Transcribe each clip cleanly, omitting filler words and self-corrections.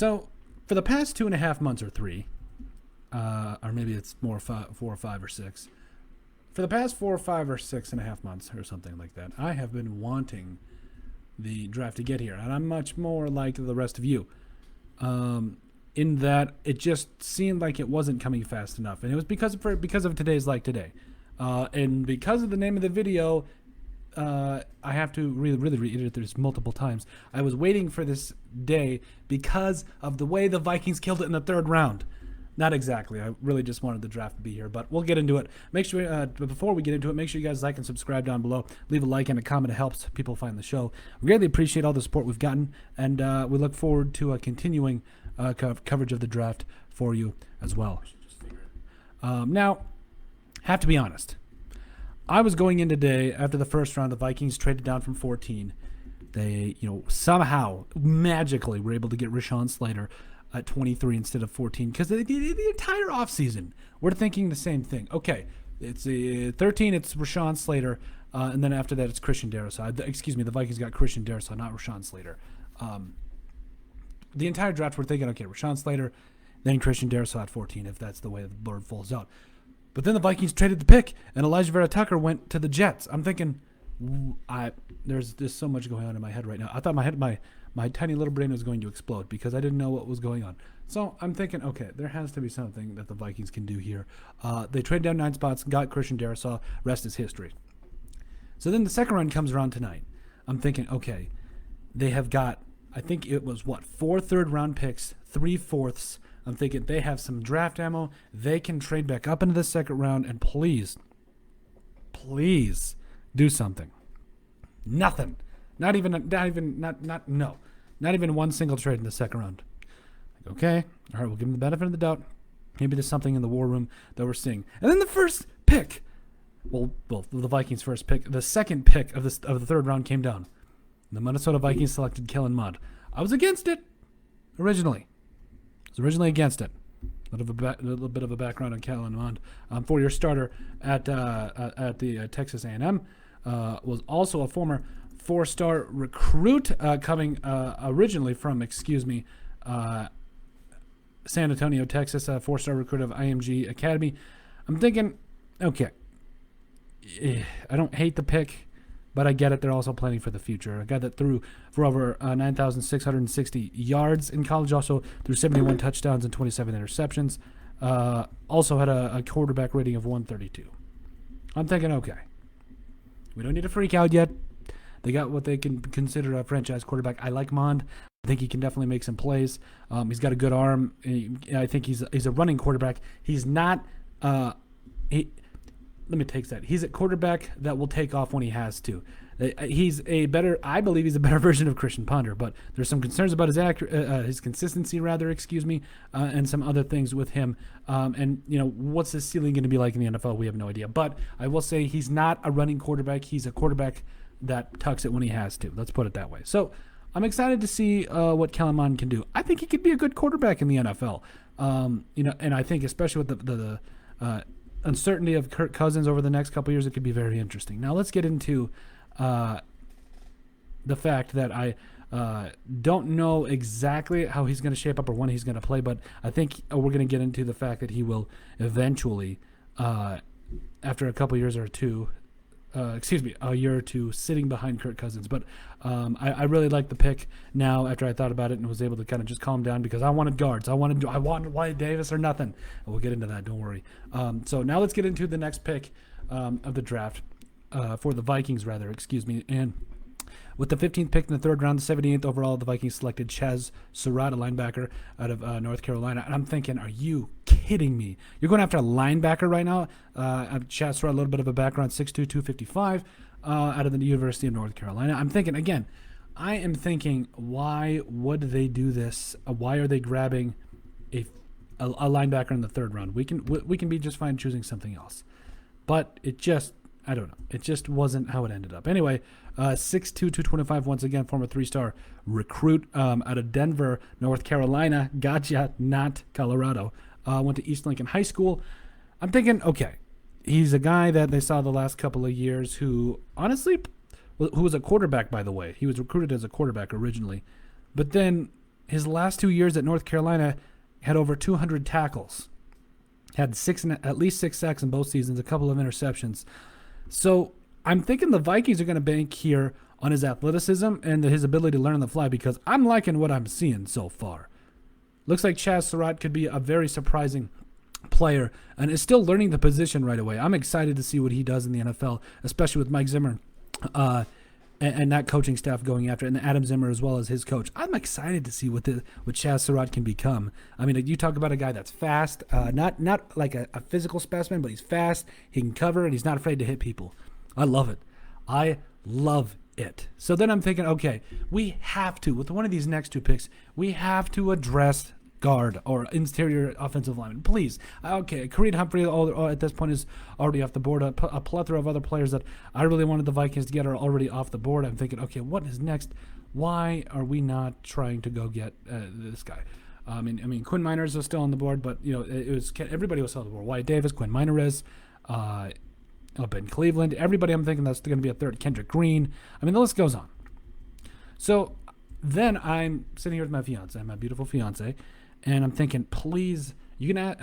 So for the past 2.5 months or three, or maybe it's more 4 or 5 or 6. For the past 4 or 5 or 6.5 months or something like that, I have been wanting the draft to get here, and I'm much more like the rest of you. In that it just seemed like it wasn't coming fast enough, and it was because of today's like today, and because of the name of the video. I have to really reiterate this multiple times. I was waiting for this day because of the way the Vikings killed it in the 3rd round. Not exactly. I really just wanted the draft to be here, but we'll get into it. Make sure, but before we get into it, make sure you guys like and subscribe down below. Leave a like and a comment. It helps people find the show. We greatly appreciate all the support we've gotten, and we look forward to continuing coverage of the draft for you as well. Now, have to be honest. I was going in today after the first round. The Vikings traded down from 14. They, somehow magically were able to get Rashawn Slater at 23 instead of 14 because the entire offseason we're thinking the same thing. Okay, it's 13. It's Rashawn Slater, and then after that it's Christian Darrisaw. Excuse me, the Vikings got Christian Darrisaw, not Rashawn Slater. The entire draft we're thinking, okay, Rashawn Slater, then Christian Darrisaw at 14 if that's the way the board falls out. But then the Vikings traded the pick, and Elijah Vera Tucker went to the Jets. I'm thinking, there's so much going on in my head right now. I thought my tiny little brain was going to explode because I didn't know what was going on. So I'm thinking, okay, there has to be something that the Vikings can do here. They traded down 9 spots, got Christian Darrisaw. Rest is history. So then the second round comes around tonight. I'm thinking, okay, they have got, I think it was 4 third-round picks, 3 fourths. I'm thinking they have some draft ammo. They can trade back up into the second round, and please do something. Nothing. Not even one single trade in the second round. Okay, all right, we'll give them the benefit of the doubt. Maybe there's something in the war room that we're seeing. And then the first pick, well, the Vikings' first pick, the second pick of the 3rd round came down. The Minnesota Vikings selected Kellen Mond. I was against it originally. Against it. A little bit of a background on Kellen Mond. 4-year starter at the Texas A&M. Was also a former 4-star recruit coming originally from, San Antonio, Texas, a 4-star recruit of IMG Academy. I'm thinking, okay, I don't hate the pick, but I get it. They're also planning for the future. A guy that threw for over 9,660 yards in college, also threw 71 touchdowns and 27 interceptions. Also had a quarterback rating of 132. I'm thinking, okay, we don't need to freak out yet. They got what they can consider a franchise quarterback. I like Mond. I think he can definitely make some plays. He's got a good arm. I think he's a running quarterback. He's not. Let me take that. He's a quarterback that will take off when he has to. I believe he's a better version of Christian Ponder, but there's some concerns about his consistency, and some other things with him. And what's his ceiling going to be like in the NFL? We have no idea. But I will say he's not a running quarterback. He's a quarterback that tucks it when he has to. Let's put it that way. So I'm excited to see what Kellen Mond can do. I think he could be a good quarterback in the NFL. And I think especially with the uncertainty of Kirk Cousins over the next couple years, it could be very interesting. Now let's get into the fact that I don't know exactly how he's going to shape up or when he's going to play, but I think we're going to get into the fact that he will eventually, after a couple years or two, a year or two sitting behind Kirk Cousins. But I really like the pick now after I thought about it and was able to kind of just calm down because I wanted guards. I wanted Wyatt Davis or nothing. And we'll get into that. Don't worry. So now let's get into the next pick of the draft for the Vikings, And with the 15th pick in the 3rd round, the 78th overall, the Vikings selected Chaz Surratt, a linebacker out of North Carolina. And I'm thinking, are you kidding me? You're going after a linebacker right now? Chaz Surratt, a little bit of a background, 6'2", 255, out of the University of North Carolina. I'm thinking, again, why would they do this? Why are they grabbing a linebacker in the 3rd round? We can be just fine choosing something else. But I don't know. It just wasn't how it ended up. Anyway, 6'2", 225, once again, former 3-star recruit out of Denver, North Carolina. Gotcha, not Colorado. Went to East Lincoln High School. I'm thinking, okay, he's a guy that they saw the last couple of years who, honestly, who was a quarterback, by the way. He was recruited as a quarterback originally. But then his last 2 years at North Carolina had over 200 tackles, had at least 6 sacks in both seasons, a couple of interceptions. So I'm thinking the Vikings are going to bank here on his athleticism and his ability to learn on the fly, because I'm liking what I'm seeing so far. Looks like Chaz Surratt could be a very surprising player and is still learning the position right away. I'm excited to see what he does in the NFL, especially with Mike Zimmer and that coaching staff going after it, and Adam Zimmer as well as his coach. I'm excited to see what Chaz Surratt can become. I mean, you talk about a guy that's fast, not like a physical specimen, but he's fast, he can cover, and he's not afraid to hit people. I love it. I love it. So then I'm thinking, okay, we have to, with one of these next 2 picks, we have to address guard or interior offensive lineman. Please. Okay, Kareem Humphrey at this point is already off the board. A plethora of other players that I really wanted the Vikings to get are already off the board. I'm thinking, okay, what is next? Why are we not trying to go get this guy? I mean, Quinn Miners was still on the board, but everybody was still on the board. Wyatt Davis, Quinn Miners, Ben Cleveland, everybody. I'm thinking that's going to be a third. Kendrick Green. I mean, the list goes on. So then I'm sitting here with my fiance, my beautiful fiance, and I'm thinking, please, you can.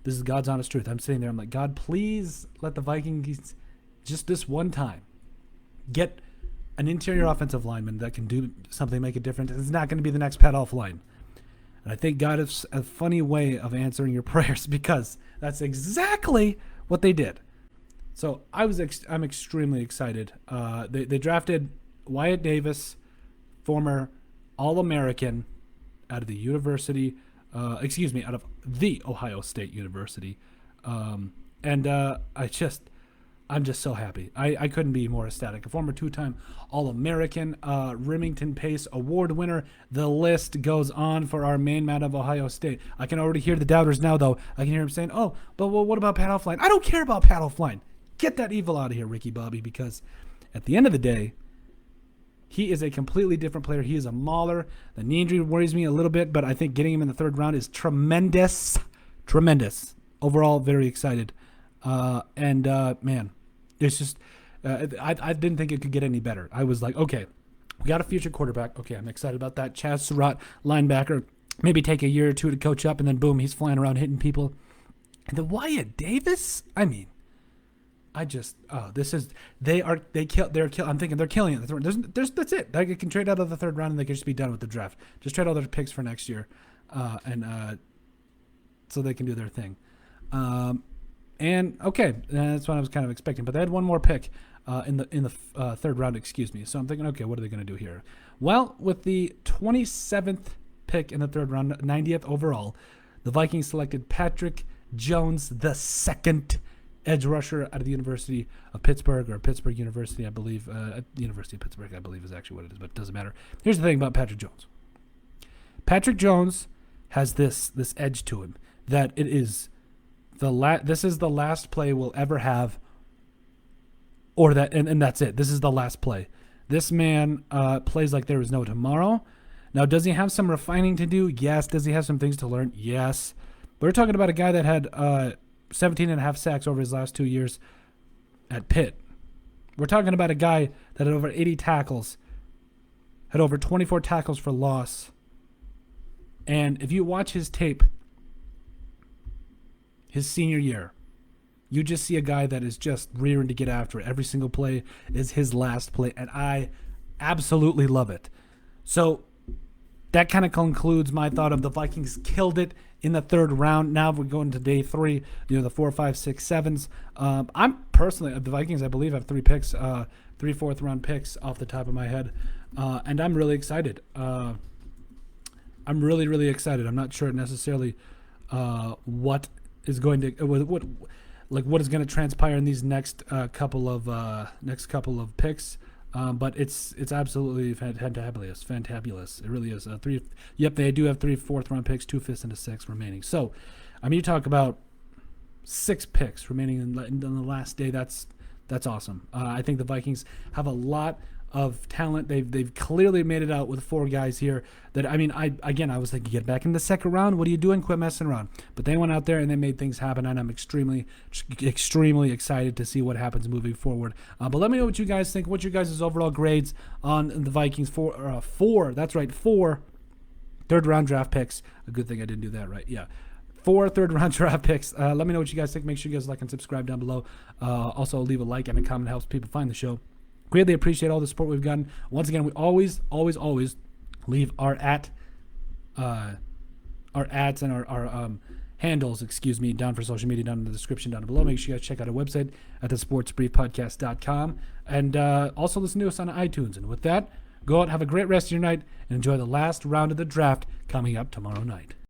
This is God's honest truth. I'm sitting there. I'm like, God, please let the Vikings just this one time get an interior offensive lineman that can do something, make a difference. It's not going to be the next Pat Elflein. And I think God is a funny way of answering your prayers, because that's exactly what they did. So I'm extremely excited. They drafted Wyatt Davis, former All-American out of the University, out of the Ohio State University. I'm just so happy. I couldn't be more ecstatic. A former 2-time All-American, Remington Pace Award winner. The list goes on for our main man of Ohio State. I can already hear the doubters now, though. I can hear him saying, oh, but well, what about Pat Elflein? I don't care about Pat Elflein. Get that evil out of here, Ricky Bobby, because at the end of the day, he is a completely different player. He is a mauler. The knee injury worries me a little bit, but I think getting him in the 3rd round is tremendous. Tremendous. Overall, very excited. Man, it's just I didn't think it could get any better. I was like, okay, we got a future quarterback. Okay, I'm excited about that. Chaz Surratt, linebacker. Maybe take a year or 2 to coach up, and then boom, he's flying around hitting people. And the Wyatt Davis, I mean, I'm thinking they're killing it. That's it. They can trade out of the 3rd round and they can just be done with the draft. Just trade all their picks for next year, so they can do their thing. And okay, that's what I was kind of expecting. But they had one more pick in the 3rd round, excuse me. So I'm thinking, okay, what are they going to do here? Well, with the 27th pick in the 3rd round, 90th overall, the Vikings selected Patrick Jones II, edge rusher out of the University of Pittsburgh, or Pittsburgh University, I believe. The University of Pittsburgh, I believe, is actually what it is, but it doesn't matter. Here's the thing about Patrick Jones. Patrick Jones has this edge to him that it is this is the last play we'll ever have, or that, and that's it. This is the last play. This man plays like there is no tomorrow. Now, does he have some refining to do? Yes. Does he have some things to learn? Yes. But we're talking about a guy that had 17 and a half sacks over his last 2 years at Pitt. We're talking about a guy that had over 80 tackles, had over 24 tackles for loss. And if you watch his tape, his senior year, you just see a guy that is just rearing to get after it. Every single play is his last play, and I absolutely love it. So that kind of concludes my thought of the Vikings killed it in the 3rd round. Now we're going to day 3, the 4, 5, 6, 7s. I'm personally, the Vikings, I believe, have 3 picks, 3 4th round picks off the top of my head. And I'm really excited. I'm really, really excited. I'm not sure necessarily what is going to, what is going to transpire in these next couple of picks. But it's absolutely fantabulous. It really is. They do have 3 4th round picks, 2 5th, and a 6th remaining. So, I mean, you talk about 6 picks remaining in the last day. That's awesome. I think the Vikings have a lot of talent. They've clearly made it out with 4 guys here that, I mean, I was thinking, get back in the second round. What are you doing? Quit messing around. But they went out there and they made things happen, and I'm extremely excited to see what happens moving forward. But let me know what you guys think. What's your guys' overall grades on the Vikings? 4 third round draft picks. A good thing I didn't do that right. Yeah. 4 third-round draft picks. Let me know what you guys think. Make sure you guys like and subscribe down below. Also, leave a like and a comment. It helps people find the show. Greatly appreciate all the support we've gotten. Once again, we always leave our ads and our handles, down for social media down in the description down below. Make sure you guys check out our website at thesportsbriefpodcast.com. And also listen to us on iTunes. And with that, go out, have a great rest of your night, and enjoy the last round of the draft coming up tomorrow night.